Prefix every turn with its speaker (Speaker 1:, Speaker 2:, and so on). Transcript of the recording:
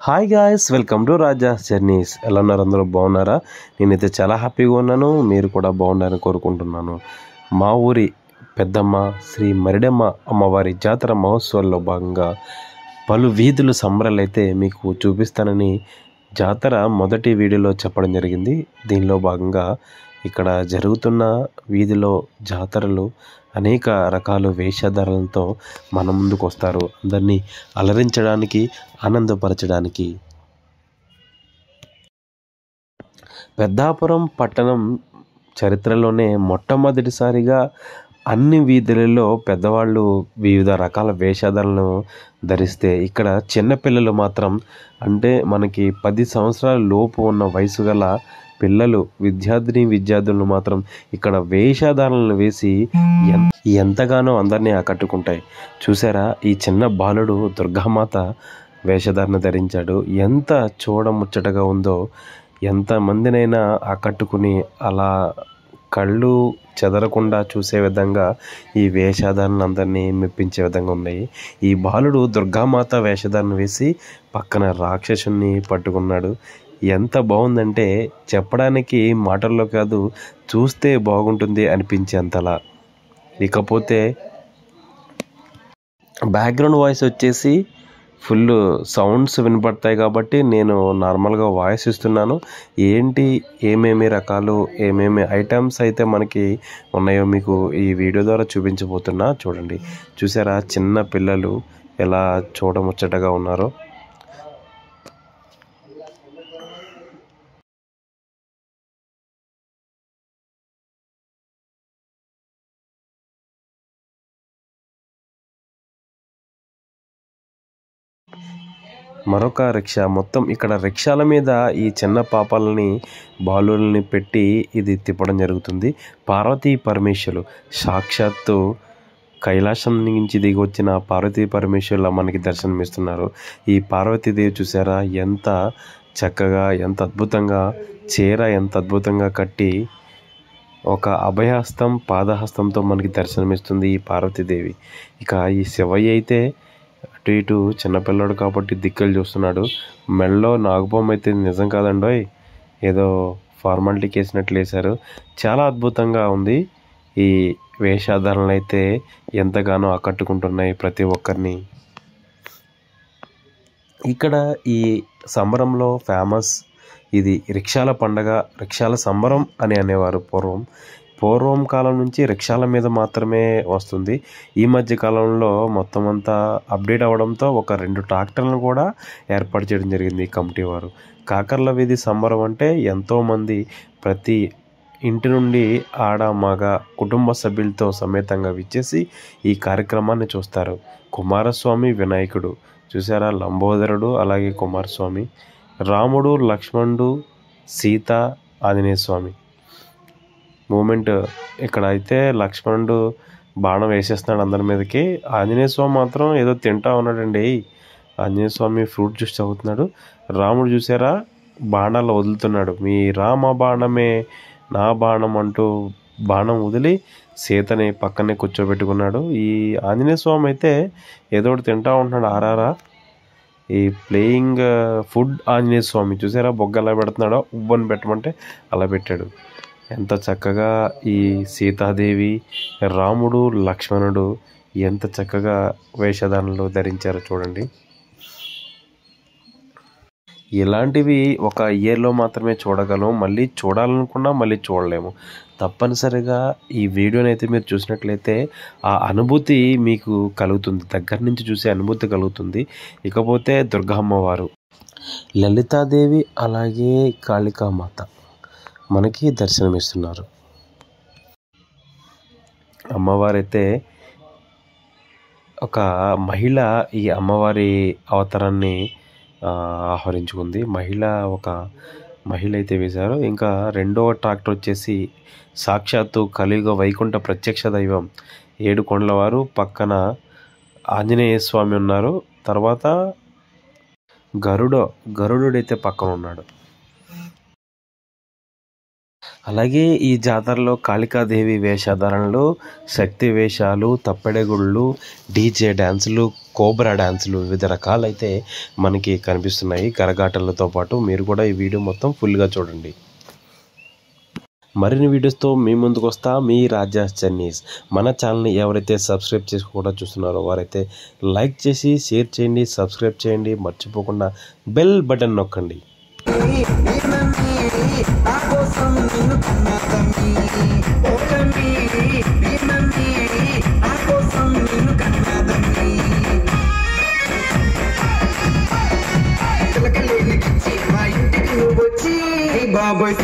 Speaker 1: Hi guys, welcome to Raja's journeys. ఎలా ఉన్నారు? అందరూ బాగున్నారా? నేనైతే చాలా హ్యాపీగా ఉన్నాను. మీరు కూడా బాగున్నారని కోరుకుంటున్నాను. మా ఊరి పెద్దమ్మ శ్రీ మరిడమ్మ అమ్మవారి జాతర మహోత్సవాల్లో భాగంగా పలు వీధులు సంబరాలు అయితే మీకు చూపిస్తానని జాతర మొదటి వీడియోలో చెప్పడం జరిగింది. దీనిలో భాగంగా ఇక్కడ జరుగుతున్న వీధిలో జాతరలు అనేక రకాల వేషధారణలతో మన ముందుకు వస్తారు, అందరినీ అలరించడానికి, ఆనందపరచడానికి. పెద్దాపురం పట్టణం చరిత్రలోనే మొట్టమొదటిసారిగా అన్ని వీధులలో పెద్దవాళ్ళు వివిధ రకాల వేషధారణలను ధరిస్తే, ఇక్కడ చిన్నపిల్లలు మాత్రం, అంటే మనకి 10 సంవత్సరాల లోపు ఉన్న వయసు గల పిల్లలు, విద్యార్థులను మాత్రం ఇక్కడ వేషధారణలు వేసి ఎంతగానో అందరినీ ఆకట్టుకుంటాయి. చూసారా, ఈ చిన్న బాలుడు దుర్గామాత వేషధారణ ధరించాడు. ఎంత చూడముచ్చటగా ఉందో, ఎంతమందినైనా ఆకట్టుకుని అలా కళ్ళు చెదరకుండా చూసే విధంగా ఈ వేషధారణ అందరినీ మెప్పించే విధంగా ఉన్నాయి. ఈ బాలుడు దుర్గామాత వేషధారణ వేసి పక్కన రాక్షసుని పట్టుకున్నాడు. ఎంత బాగుందంటే చెప్పడానికి మాటల్లో కాదు, చూస్తే బాగుంటుంది అనిపించేంతలా. ఇకపోతే బ్యాక్గ్రౌండ్ వాయిస్ వచ్చేసి ఫుల్ సౌండ్స్ వినపడతాయి కాబట్టి నేను నార్మల్గా వాయిస్ ఇస్తున్నాను. ఏమేమి రకాలు, ఏమేమి ఐటమ్స్ అయితే మనకి ఉన్నాయో మీకు ఈ వీడియో ద్వారా చూపించబోతున్నా. చూడండి. చూసారా, చిన్న పిల్లలు ఎలా చూడముచ్చటగా ఉన్నారో. మరొక రిక్షా, మొత్తం ఇక్కడ రిక్షాల మీద ఈ చిన్న పాపాలని, బాలుల్ని పెట్టి ఇది తిప్పడం జరుగుతుంది. పార్వతీ పరమేశ్వరులు సాక్షాత్తు కైలాసం నుంచి దిగి వచ్చిన పార్వతీ పరమేశ్వరుల మనకి దర్శనమిస్తున్నారు. ఈ పార్వతీదేవి చూసారా, ఎంత చక్కగా, ఎంత అద్భుతంగా, చీర ఎంత అద్భుతంగా కట్టి ఒక అభయహస్తం, పాదహస్తంతో మనకి దర్శనమిస్తుంది ఈ పార్వతీదేవి. ఇక ఈ శివయ్య అయితే అటు ఇటు చిన్నపిల్లాడు కాబట్టి దిక్కులు చూస్తున్నాడు. మెడలో నాగుపాము అయితే నిజం కాదండోయ్, ఏదో ఫార్మాలిటీకి వేసినట్లు వేశారు. చాలా అద్భుతంగా ఉంది. ఈ వేషధారణలు అయితే ఎంతగానో ఆకట్టుకుంటున్నాయి ప్రతి ఒక్కరిని. ఇక్కడ ఈ సంబరంలో ఫేమస్ ఇది రిక్షాల పండగ, రిక్షాల సంబరం అని అనేవారు పూర్వం కాలం నుంచి రిక్షాల మీద మాత్రమే వస్తుంది. ఈ మధ్య కాలంలో మొత్తం అంతా అప్డేట్ అవ్వడంతో ఒక 2 ట్రాక్టర్లను కూడా ఏర్పాటు చేయడం జరిగింది ఈ కమిటీ వారు. కాకర్ల వీధి సంబరం అంటే ఎంతోమంది ప్రతి ఇంటి నుండి ఆడ మగ కుటుంబ సభ్యులతో సమేతంగా విచ్చేసి ఈ కార్యక్రమాన్ని చూస్తారు. కుమారస్వామి వినాయకుడు చూసారా, లంబోదరుడు, అలాగే కుమారస్వామి, రాముడు, లక్ష్మణుడు, సీత, ఆంజనేయ స్వామి మూమెంట్. ఇక్కడ అయితే లక్ష్మణుడు బాణం వేసేస్తున్నాడు అందరి మీదకి. ఆంజనేయ స్వామి మాత్రం ఏదో తింటా ఉన్నాడండి. ఆంజనేయ స్వామి ఫ్రూట్ జ్యూస్ తాగుతున్నాడు. రాముడు చూసారా, బాణాలు వదులుతున్నాడు. మీ రామ బాణమే నా బాణం అంటూ బాణం వదిలి సీతని పక్కనే కూర్చోబెట్టుకున్నాడు. ఈ ఆంజనేయ స్వామి అయితే ఏదో ఒకటి తింటా ఉంటున్నాడు. ఆరారా ఈ ప్లేయింగ్ ఫుడ్ ఆంజనేయ స్వామి చూసారా, బొగ్గ ఎలా పెడుతున్నాడో, ఉవ్వని పెట్టమంటే అలా పెట్టాడు. ఎంత చక్కగా ఈ సీతాదేవి, రాముడు, లక్ష్మణుడు ఎంత చక్కగా వేషధారణలు ధరించారో చూడండి. ఇలాంటివి ఒక ఇయర్లో మాత్రమే చూడగలం. మళ్ళీ చూడాలనుకున్నా మళ్ళీ చూడలేము. తప్పనిసరిగా ఈ వీడియోని అయితే మీరు చూసినట్లయితే ఆ అనుభూతి మీకు కలుగుతుంది, దగ్గర నుంచి చూసే అనుభూతి కలుగుతుంది. ఇకపోతే దుర్గా అమ్మవారు, లలితాదేవి, అలాగే కాళికామాత మనకి దర్శనమిస్తున్నారు. అమ్మవారైతే ఒక మహిళ ఈ అమ్మవారి అవతారాన్ని ఆహరించుకుంది. ఒక మహిళ అయితే వేశారు. ఇంకా రెండవ ట్రాక్టర్ వచ్చేసి సాక్షాత్తు కలియుగ వైకుంఠ ప్రత్యక్ష దైవం 7 కొండలవారు, పక్కన ఆంజనేయ స్వామి ఉన్నారు. తర్వాత గరుడుడైతే పక్కన ఉన్నాడు. అలాగే ఈ జాతరలో కాళికాదేవి వేషధారణలు, శక్తి వేషాలు, తప్పెడగుళ్ళు, డీజే డ్యాన్సులు, కోబ్రా డ్యాన్సులు వివిధ రకాలైతే మనకి కనిపిస్తున్నాయి కరగాటలతో పాటు. మీరు కూడా ఈ వీడియో మొత్తం ఫుల్గా చూడండి. మరిన్ని వీడియోస్తో మీ ముందుకు వస్తా మీ రాజాస్ జర్నీస్. మన ఛానల్ని ఎవరైతే సబ్స్క్రైబ్ చేసుకోకుండా చూస్తున్నారో వారైతే లైక్ చేసి షేర్ చేయండి, సబ్స్క్రైబ్ చేయండి, మర్చిపోకుండా బెల్ బటన్ నొక్కండి.
Speaker 2: బాబోయ్